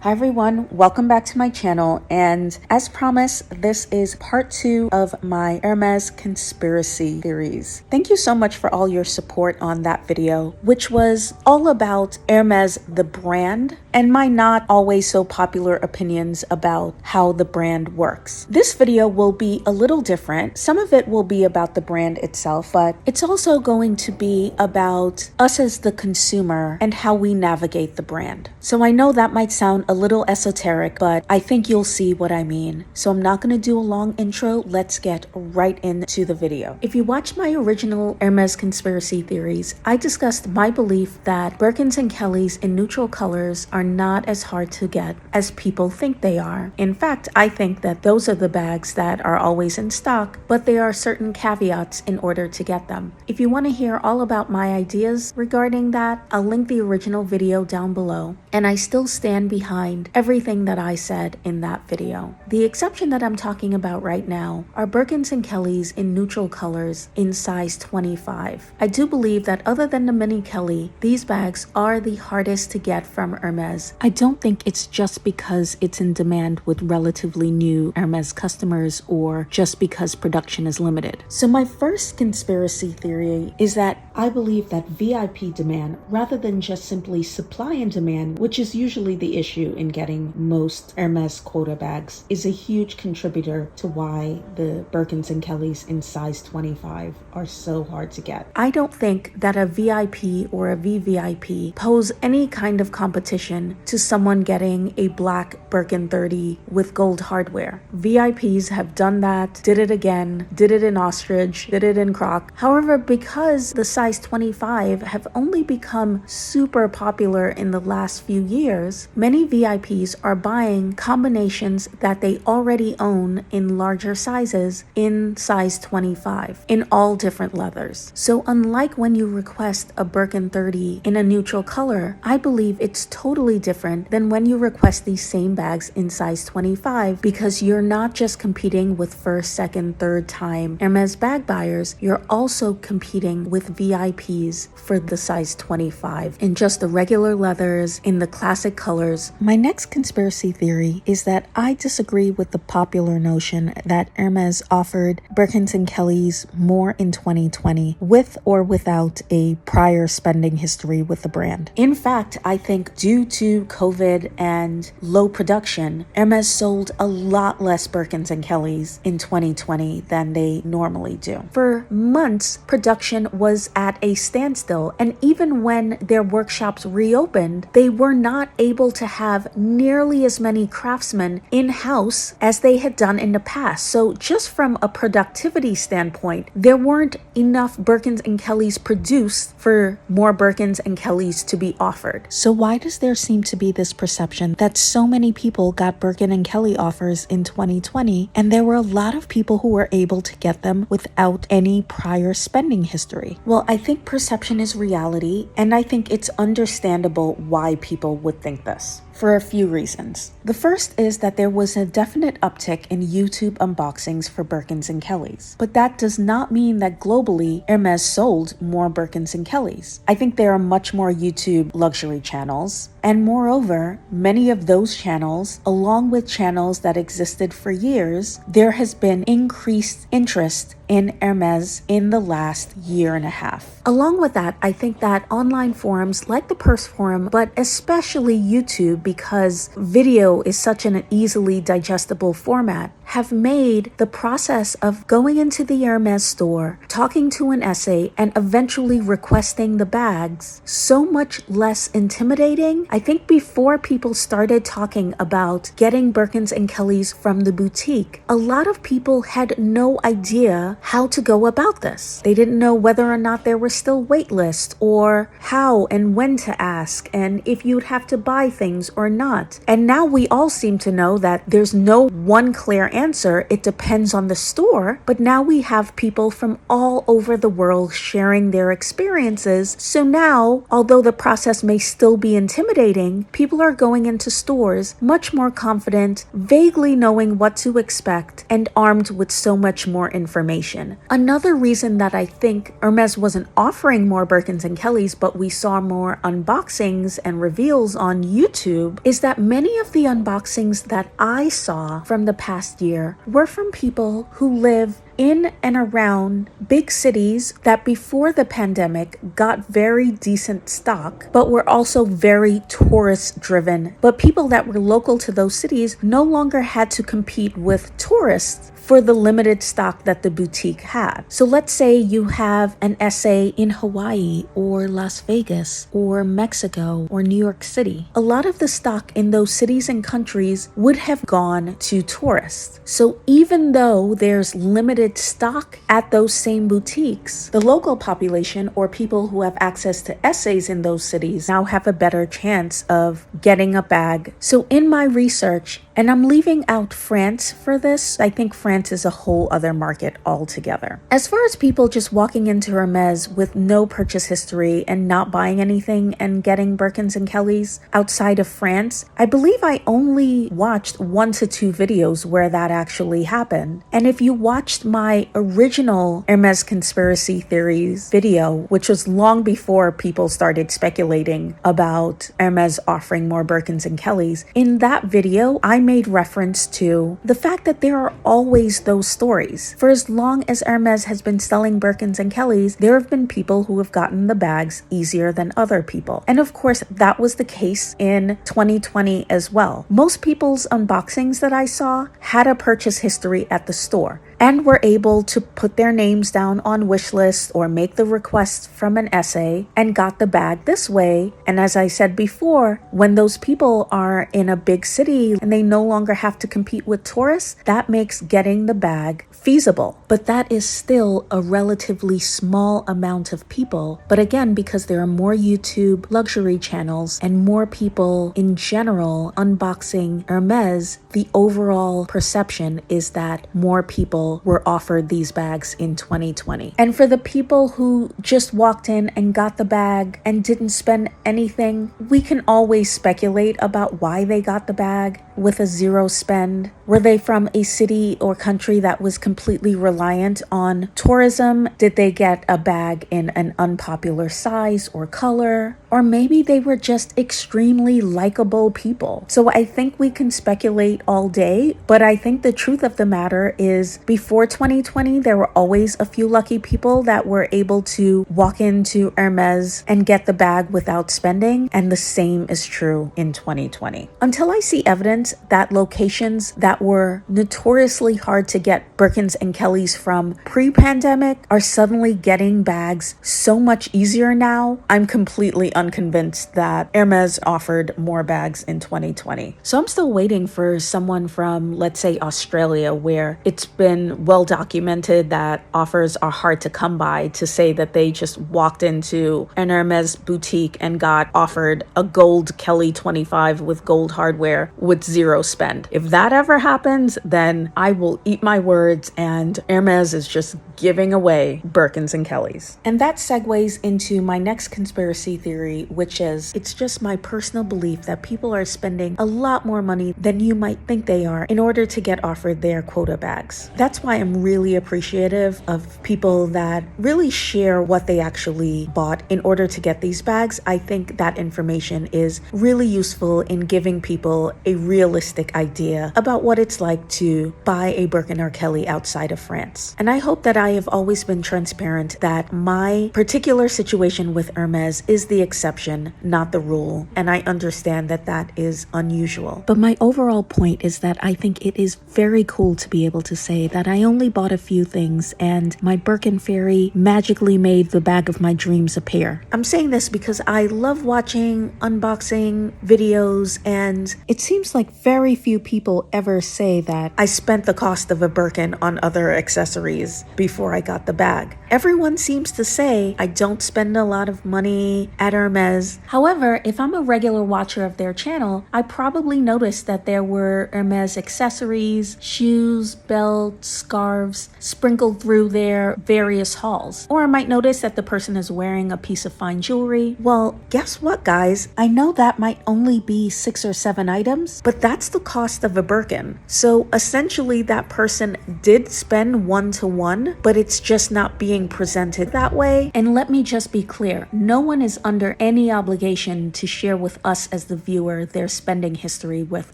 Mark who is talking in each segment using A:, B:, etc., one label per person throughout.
A: Hi everyone, welcome back to my channel, and as promised, this is part 2 of my Hermes conspiracy theories. Thank you so much for all your support on that video, which was all about Hermes the brand and my not always so popular opinions about how the brand works. This video will be a little different. Some of it will be about the brand itself, but it's also going to be about us as the consumer and how we navigate the brand. So I know that might sound a little esoteric, but I think you'll see what I mean. So I'm not going to do a long intro. Let's get right into the video. If you watch my original Hermes conspiracy theories, I discussed my belief that Birkins and Kellys in neutral colors are not as hard to get as people think they are. In fact, I think that those are the bags that are always in stock, but there are certain caveats in order to get them. If you want to hear all about my ideas regarding that, I'll link the original video down below, and I still stand behind everything that I said in that video. The exception that I'm talking about right now are Birkins and Kellys in neutral colors in size 25. I do believe that other than the mini Kelly, these bags are the hardest to get from Hermes. I don't think it's just because it's in demand with relatively new Hermes customers or just because production is limited. So my first conspiracy theory is that I believe that VIP demand, rather than just simply supply and demand, which is usually the issue in getting most Hermes quota bags, is a huge contributor to why the Birkins and Kellys in size 25 are so hard to get. I don't think that a VIP or a VVIP pose any kind of competition to someone getting a black Birkin 30 with gold hardware. VIPs have done that, did it again, did it in ostrich, did it in croc. However, because the size 25 have only become super popular in the last few years, many VIPs are buying combinations that they already own in larger sizes in size 25 in all different leathers. So unlike when you request a Birkin 30 in a neutral color, I believe it's totally different than when you request these same bags in size 25, because you're not just competing with first, second, third time Hermes bag buyers, you're also competing with VIPs for the size 25 in just the regular leathers, in the classic colors. My next conspiracy theory is that I disagree with the popular notion that Hermes offered Birkins and Kellys more in 2020 with or without a prior spending history with the brand. In fact, I think due to COVID and low production, Hermes sold a lot less Birkins and Kellys in 2020 than they normally do. For months, production was at a standstill, and even when their workshops reopened, they were not able to have nearly as many craftsmen in-house as they had done in the past. So just from a productivity standpoint, there weren't enough Birkins and Kellys produced for more Birkins and Kellys to be offered. So why does there seem to be this perception that so many people got Birkin and Kelly offers in 2020, and there were a lot of people who were able to get them without any prior spending history? Well, I think perception is reality, and I think it's understandable why people would think this, for a few reasons. The first is that there was a definite uptick in YouTube unboxings for Birkins and Kellys, but that does not mean that globally Hermes sold more Birkins and Kellys. I think there are much more YouTube luxury channels, and moreover, many of those channels, along with channels that existed for years, there has been increased interest in Hermes in the last year and a half. Along with that, I think that online forums like the Purse Forum, but especially YouTube, because video is such an easily digestible format, have made the process of going into the Hermes store, talking to an essay, and eventually requesting the bags so much less intimidating. I think before people started talking about getting Birkins and Kellys from the boutique, a lot of people had no idea how to go about this. They didn't know whether or not there were still wait lists, or how and when to ask, and if you'd have to buy things or not. And now we all seem to know that there's no one clear answer. It depends on the store. But now we have people from all over the world sharing their experiences. So now, although the process may still be intimidating, people are going into stores much more confident, vaguely knowing what to expect, and armed with so much more information. Another reason that I think Hermes wasn't offering more Birkins and Kellys, but we saw more unboxings and reveals on YouTube, YouTube is that many of the unboxings that I saw from the past year were from people who live in and around big cities that before the pandemic got very decent stock, but were also very tourist driven. But people that were local to those cities no longer had to compete with tourists for the limited stock that the boutique had. So let's say you have an essay in Hawaii or Las Vegas or Mexico or New York City. A lot of the stock in those cities and countries would have gone to tourists. So even though there's limited stock at those same boutiques, the local population or people who have access to essays in those cities now have a better chance of getting a bag. So in my research, and I'm leaving out France for this, I think France is a whole other market altogether. As far as people just walking into Hermes with no purchase history and not buying anything and getting Birkins and Kellys outside of France, I believe I only watched 1 to 2 videos where that actually happened. And if you watched my original Hermes conspiracy theories video, which was long before people started speculating about Hermes offering more Birkins and Kellys, in that video I made reference to the fact that there are always those stories. For as long as Hermes has been selling Birkins and Kellys, there have been people who have gotten the bags easier than other people. And of course, that was the case in 2020 as well. Most people's unboxings that I saw had a purchase history at the store and were able to put their names down on wish lists or make the request from an essay and got the bag this way. And as I said before, when those people are in a big city and they no longer have to compete with tourists, that makes getting the bag feasible. But that is still a relatively small amount of people. But again, because there are more YouTube luxury channels and more people in general unboxing Hermes, the overall perception is that more people were offered these bags in 2020. And for the people who just walked in and got the bag and didn't spend anything, we can always speculate about why they got the bag with a zero spend. Were they from a city or country that was completely reliant on tourism? Did they get a bag in an unpopular size or color? Or maybe they were just extremely likable people. So I think we can speculate all day, but I think the truth of the matter is before 2020, there were always a few lucky people that were able to walk into Hermes and get the bag without spending, and the same is true in 2020. Until I see evidence that locations that were notoriously hard to get Birkins and Kellys from pre-pandemic are suddenly getting bags so much easier now, I'm completely unconvinced that Hermes offered more bags in 2020. So I'm still waiting for someone from, let's say, Australia, where it's been well documented that offers are hard to come by, to say that they just walked into an Hermes boutique and got offered a gold Kelly 25 with gold hardware with zero spend. If that ever happens, then I will eat my words and Hermes is just giving away Birkins and Kellys. And that segues into my next conspiracy theory, which is it's just my personal belief that people are spending a lot more money than you might think they are in order to get offered their quota bags. That's why I'm really appreciative of people that really share what they actually bought in order to get these bags. I think that information is really useful in giving people a realistic idea about what it's like to buy a Birkin or Kelly outside of France. And I hope that I have always been transparent that my particular situation with Hermes is the exception, not the rule. And I understand that that is unusual. But my overall point is that I think it is very cool to be able to say that I only bought a few things and my Birkin fairy magically made the bag of my dreams appear. I'm saying this because I love watching unboxing videos, and it seems like very few people ever say that I spent the cost of a Birkin on other accessories before I got the bag. Everyone seems to say I don't spend a lot of money at Hermes. However, if I'm a regular watcher of their channel, I probably noticed that there were Hermes accessories, shoes, belts, scarves sprinkled through their various hauls. Or I might notice that the person is wearing a piece of fine jewelry. Well, guess what, guys? I know that might only be 6 or 7 items, but that's the cost of a Birkin. So essentially that person did spend 1-to-1, but it's just not being presented that way. And let me just be clear, no one is under any obligation to share with us as the viewer their spending history with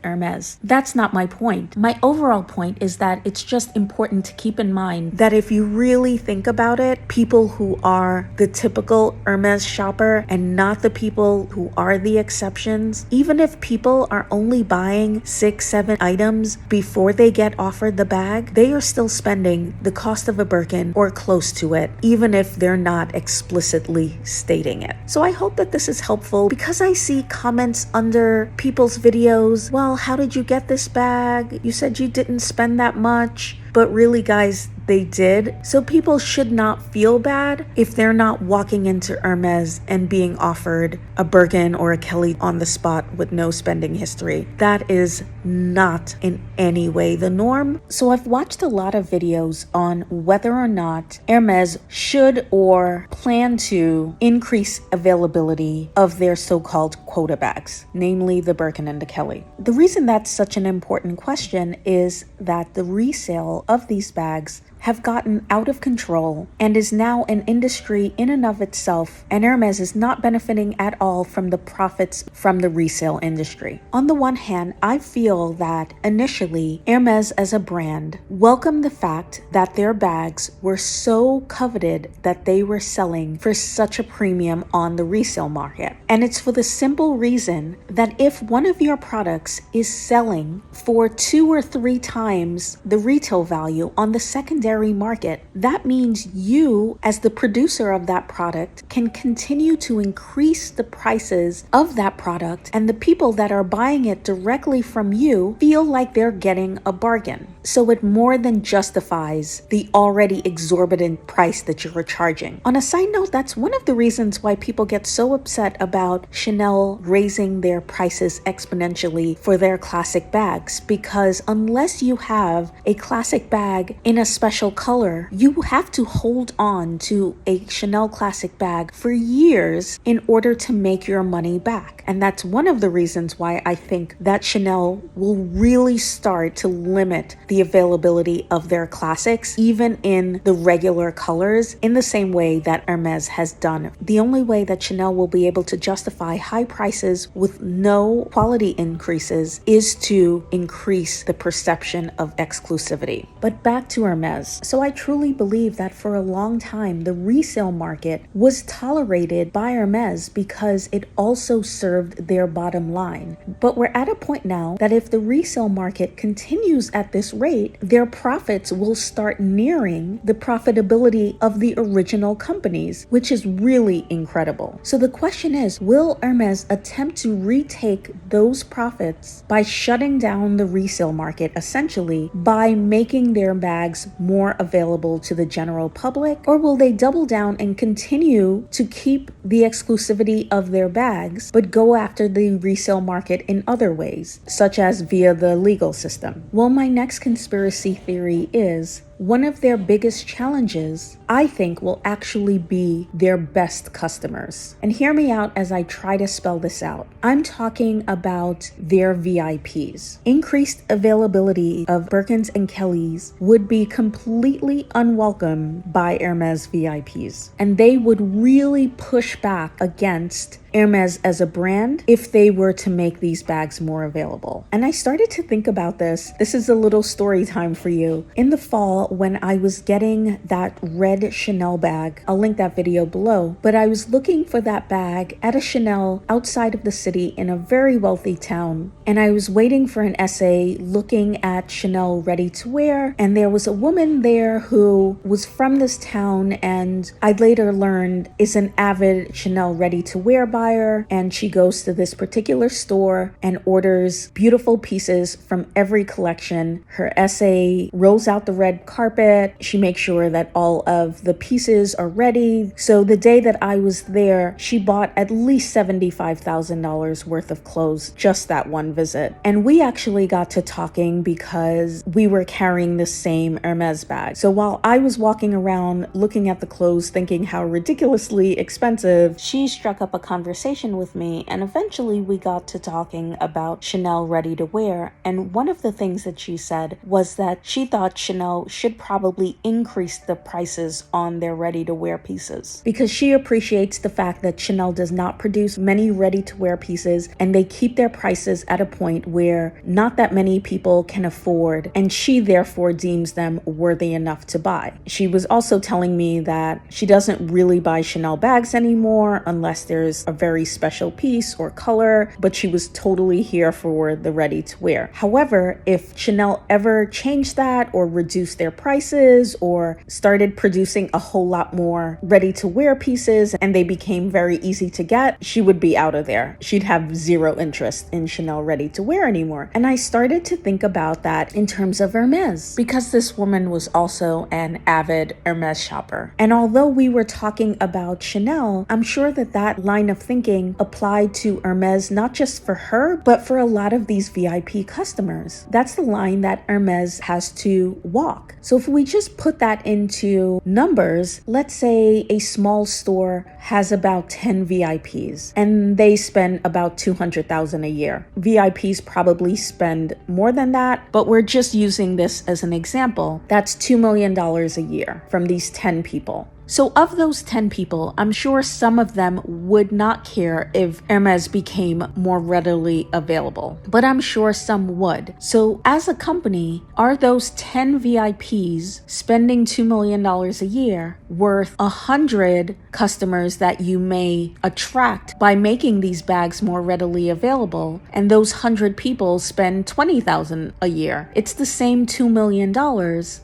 A: Hermes. That's not my point. My overall point is that it's just important to keep in mind that if you really think about it, people who are the typical Hermes shopper and not the people who are the exceptions, even if people are only buying 6-7 items before they get offered the bag, they are still spending the cost of a Birkin or close to it, even if they're not explicitly stating it. So I hope that this is helpful, because I see comments under people's videos, well, how did you get this bag? You said you didn't spend that much. But really, guys, they did. So people should not feel bad if they're not walking into Hermes and being offered a Birkin or a Kelly on the spot with no spending history. That is not in any way the norm. So I've watched a lot of videos on whether or not Hermes should or plan to increase availability of their so-called quota bags, namely the Birkin and the Kelly. The reason that's such an important question is that the resale of these bags have gotten out of control and is now an industry in and of itself, and Hermes is not benefiting at all from the profits from the resale industry. On the one hand, I feel that initially Hermes as a brand welcomed the fact that their bags were so coveted that they were selling for such a premium on the resale market. And it's for the simple reason that if one of your products is selling for 2 or 3 times the retail value on the secondary market, that means you, as the producer of that product, can continue to increase the prices of that product, and the people that are buying it directly from you feel like they're getting a bargain. So it more than justifies the already exorbitant price that you're charging. On a side note, that's one of the reasons why people get so upset about Chanel raising their prices exponentially for their classic bags, because unless you have a classic bag in a special color, you have to hold on to a Chanel classic bag for years in order to make your money back. And that's one of the reasons why I think that Chanel will really start to limit the availability of their classics, even in the regular colors, in the same way that Hermes has done. The only way that Chanel will be able to justify high prices with no quality increases is to increase the perception of exclusivity. But back to Hermes. So I truly believe that for a long time, the resale market was tolerated by Hermes because it also served their bottom line. But we're at a point now that if the resale market continues at this rate, their profits will start nearing the profitability of the original companies, which is really incredible. So the question is, will Hermes attempt to retake those profits by shutting down the resale market, essentially by making their bags more available to the general public, or will they double down and continue to keep the exclusivity of their bags but go after the resale market in other ways, such as via the legal system? Well, my next conspiracy theory is one of their biggest challenges, I think, will actually be their best customers. And hear me out as I try to spell this out. I'm talking about their VIPs. Increased availability of Birkins and Kellys would be completely unwelcome by Hermes VIPs. And they would really push back against Hermes as a brand if they were to make these bags more available. And I started to think about this. This is a little story time for you. In the fall, when I was getting that red Chanel bag, I'll link that video below, but I was looking for that bag at a Chanel outside of the city in a very wealthy town. And I was waiting for an essay looking at Chanel ready to wear. And there was a woman there who was from this town, and I later learned is an avid Chanel ready to wear buyer. And she goes to this particular store and orders beautiful pieces from every collection. Her essay rolls out the red carpet. She makes sure that all of the pieces are ready. So the day that I was there, she bought at least $75,000 worth of clothes just that one visit. And we actually got to talking because we were carrying the same Hermes bag. So while I was walking around looking at the clothes thinking how ridiculously expensive, she struck up a conversation with me, and eventually we got to talking about Chanel ready to wear. And one of the things that she said was that she thought Chanel should probably increase the prices on their ready to wear pieces, because she appreciates the fact that Chanel does not produce many ready to wear pieces, and they keep their prices at a point where not that many people can afford, and she therefore deems them worthy enough to buy. She was also telling me that she doesn't really buy Chanel bags anymore unless there's a very special piece or color, but she was totally here for the ready to wear. However, if Chanel ever changed that or reduced their prices or started producing a whole lot more ready to wear pieces and they became very easy to get, she would be out of there. She'd have zero interest in Chanel ready to wear anymore. And I started to think about that in terms of Hermes, because this woman was also an avid Hermes shopper. And although we were talking about Chanel, I'm sure that that line of thinking applied to Hermes not just for her, but for a lot of these VIP customers. That's the line that Hermes has to walk. So if we just put that into numbers, let's say a small store has about 10 VIPs and they spend about $200,000 a year. VIPs probably spend more than that, but we're just using this as an example. That's $2 million a year from these 10 people. So of those 10 people, I'm sure some of them would not care if Hermes became more readily available, but I'm sure some would. So as a company, are those 10 VIPs spending $2 million a year worth 100 customers that you may attract by making these bags more readily available, and those 100 people spend $20,000 a year? It's the same $2 million,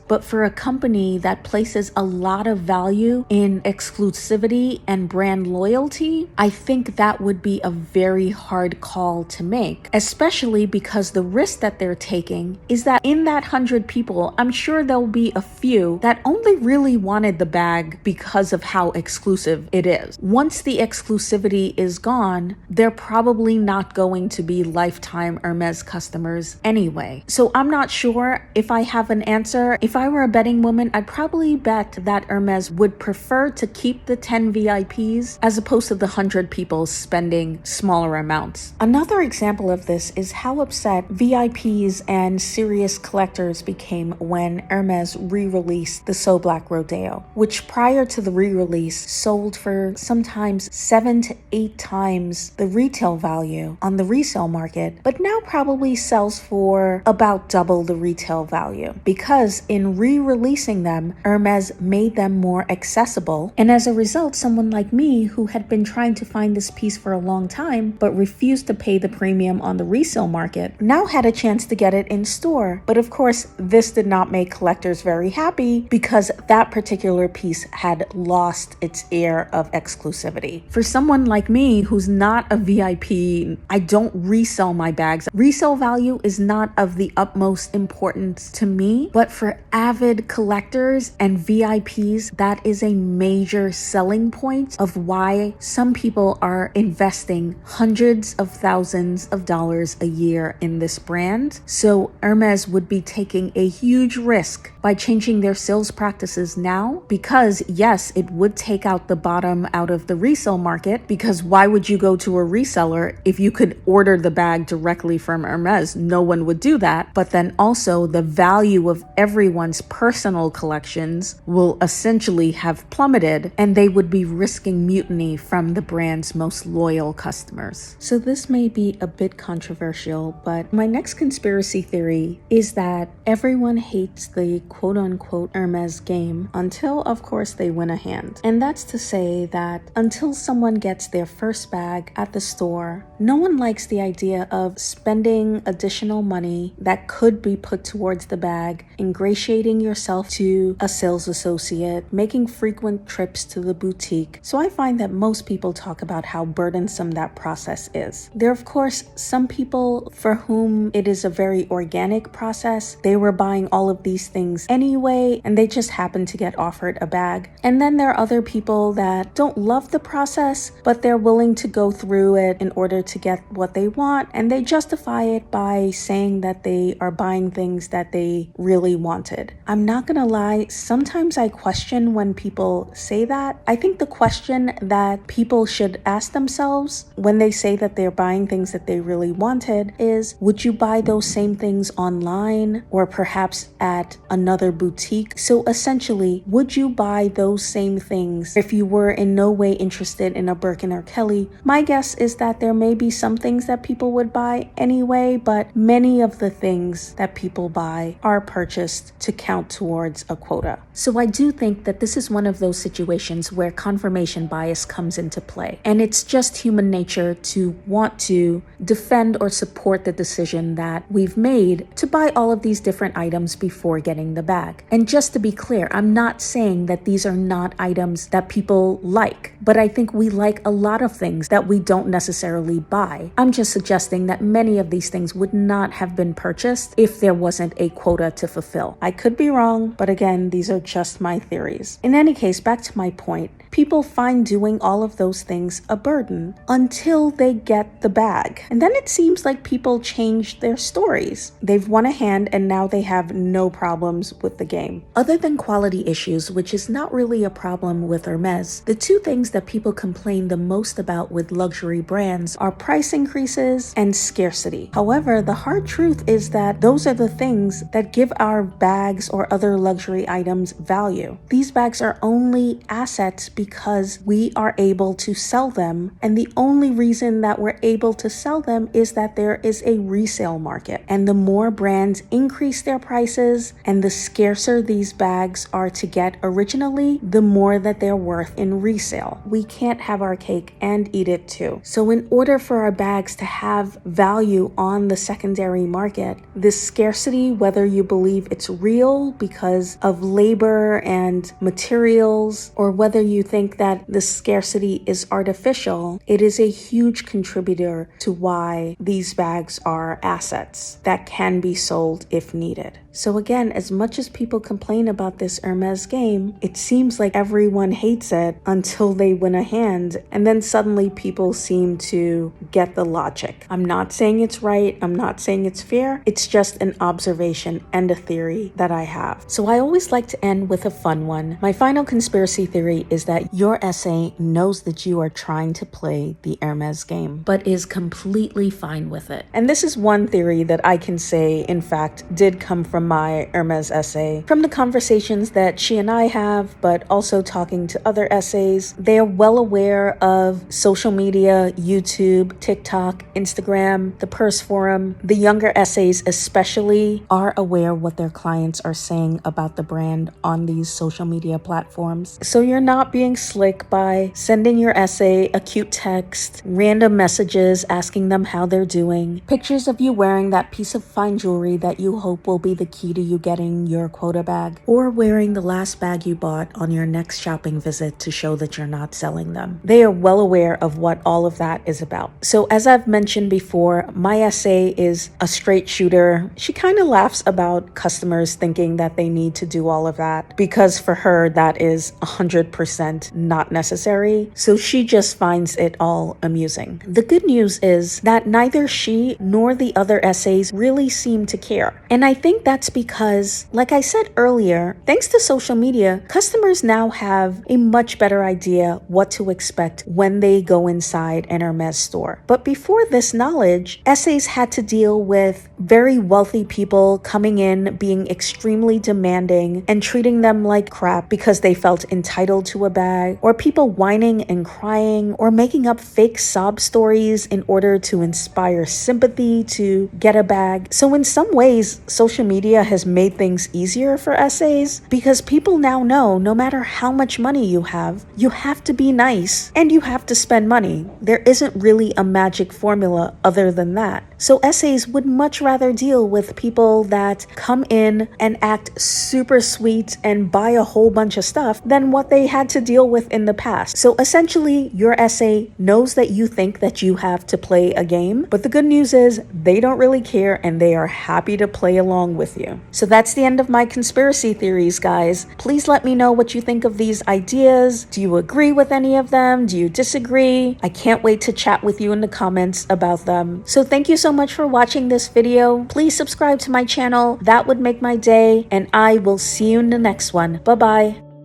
A: but for a company that places a lot of value in exclusivity and brand loyalty, I think that would be a very hard call to make, especially because the risk that they're taking is that in that 100 people, I'm sure there'll be a few that only really wanted the bag because of how exclusive it is. Once the exclusivity is gone, they're probably not going to be lifetime Hermes customers anyway. So I'm not sure if I have an answer. If I were a betting woman, I'd probably bet that Hermes would prefer to keep the 10 VIPs as opposed to the 100 people spending smaller amounts. Another example of this is how upset VIPs and serious collectors became when Hermes re-released the So Black Rodeo, which prior to the re-release sold for sometimes 7 to 8 times the retail value on the resale market, but now probably sells for about double the retail value, because in re-releasing them, Hermes made them more accessible, and as a result, someone like me who had been trying to find this piece for a long time but refused to pay the premium on the resale market now had a chance to get it in store. But of course, this did not make collectors very happy because that particular piece had lost its air of exclusivity. For someone like me who's not a VIP, I don't resell my bags. Resale value is not of the utmost importance to me, but for avid collectors and VIPs, that is a major selling point of why some people are investing hundreds of thousands of dollars a year in this brand. So Hermes would be taking a huge risk by changing their sales practices now, because yes, it would take out the bottom out of the resale market, because why would you go to a reseller if you could order the bag directly from Hermes? No one would do that. But then also the value of everyone's personal collections will essentially have plummeted, and they would be risking mutiny from the brand's most loyal customers. So this may be a bit controversial, but my next conspiracy theory is that everyone hates the quote-unquote Hermes game until, of course, they win a hand. And that's to say that until someone gets their first bag at the store, no one likes the idea of spending additional money that could be put towards the bag, ingratiating yourself to a sales associate, making frequent trips to the boutique, so I find that most people talk about how burdensome that process is. There are, of course, some people for whom it is a very organic process. They were buying all of these things anyway, and they just happened to get offered a bag. And then there are other people that don't love the process, but they're willing to go through it in order to get what they want, and they justify it by saying that they are buying things that they really wanted. I'm not gonna lie, sometimes I question when people say that. I think the question that people should ask themselves when they say that they're buying things that they really wanted is, would you buy those same things online or perhaps at another boutique? So essentially, would you buy those same things if you were in no way interested in a Birkin or Kelly? My guess is that there may be some things that people would buy anyway, but many of the things that people buy are purchased to count towards a quota. So I do think that this is one of those situations where confirmation bias comes into play. And it's just human nature to want to defend or support the decision that we've made to buy all of these different items before getting the bag. And just to be clear, I'm not saying that these are not items that people like, but I think we like a lot of things that we don't necessarily buy. I'm just suggesting that many of these things would not have been purchased if there wasn't a quota to fulfill. I could be wrong, but again, these are just my theories. In any case, back to my point, people find doing all of those things a burden until they get the bag. And then it seems like people change their stories. They've won a hand and now they have no problems with the game. Other than quality issues, which is not really a problem with Hermes, the two things that people complain the most about with luxury brands are price increases and scarcity. However, the hard truth is that those are the things that give our bags or other luxury items value. These bags are only assets because we are able to sell them, and the only reason that we're able to sell them is that there is a resale market. And the more brands increase their prices and the scarcer these bags are to get originally, the more that they're worth in resale. We can't have our cake and eat it too. So in order for our bags to have value on the secondary market, this scarcity, whether you believe it's real because of labor and materials, or whether you think that the scarcity is artificial, it is a huge contributor to why these bags are assets that can be sold if needed. So again, as much as people complain about this Hermes game, it seems like everyone hates it until they win a hand, and then suddenly people seem to get the logic. I'm not saying it's right, I'm not saying it's fair, it's just an observation and a theory that I have. So I always like to end with a fun one. My final conspiracy theory is that your essay knows that you are trying to play the Hermes game, but is completely fine with it. And this is one theory that I can say, in fact, did come from my Hermes essay. From the conversations that she and I have, but also talking to other essays, they are well aware of social media, YouTube, TikTok, Instagram, the Purse Forum. The younger essays especially are aware what their clients are saying about the brand on these social media platforms. So you're not being slick by sending your essay a cute text, random messages asking them how they're doing, pictures of you wearing that piece of fine jewelry that you hope will be the key to you getting your quota bag, or wearing the last bag you bought on your next shopping visit to show that you're not selling them. They are well aware of what all of that is about. So as I've mentioned before, my essay is a straight shooter. She kind of laughs about customers thinking that they need to do all of that because for her that is 100% not necessary. So she just finds it all amusing. The good news is that neither she nor the other essays really seem to care. And I think that's because, like I said earlier, thanks to social media, customers now have a much better idea what to expect when they go inside an Hermes store. But before this knowledge, essays had to deal with very wealthy people coming in, being extremely demanding and treating them like crap because they felt entitled to a bag, or people whining and crying or making up fake sob stories in order to inspire sympathy to get a bag. So in some ways, social media has made things easier for essays because people now know no matter how much money you have to be nice and you have to spend money. There isn't really a magic formula other than that. So essays would much rather deal with people that come in and act super sweet and buy a whole bunch of stuff than what they had to deal with in the past. So essentially, your SA knows that you think that you have to play a game, but the good news is they don't really care and they are happy to play along with you. So that's the end of my conspiracy theories, guys. Please let me know what you think of these ideas. Do you agree with any of them? Do you disagree? I can't wait to chat with you in the comments about them. So thank you so much for watching this video. Please subscribe to my channel. That would make my day, and I will see you in the next one. Bye-bye.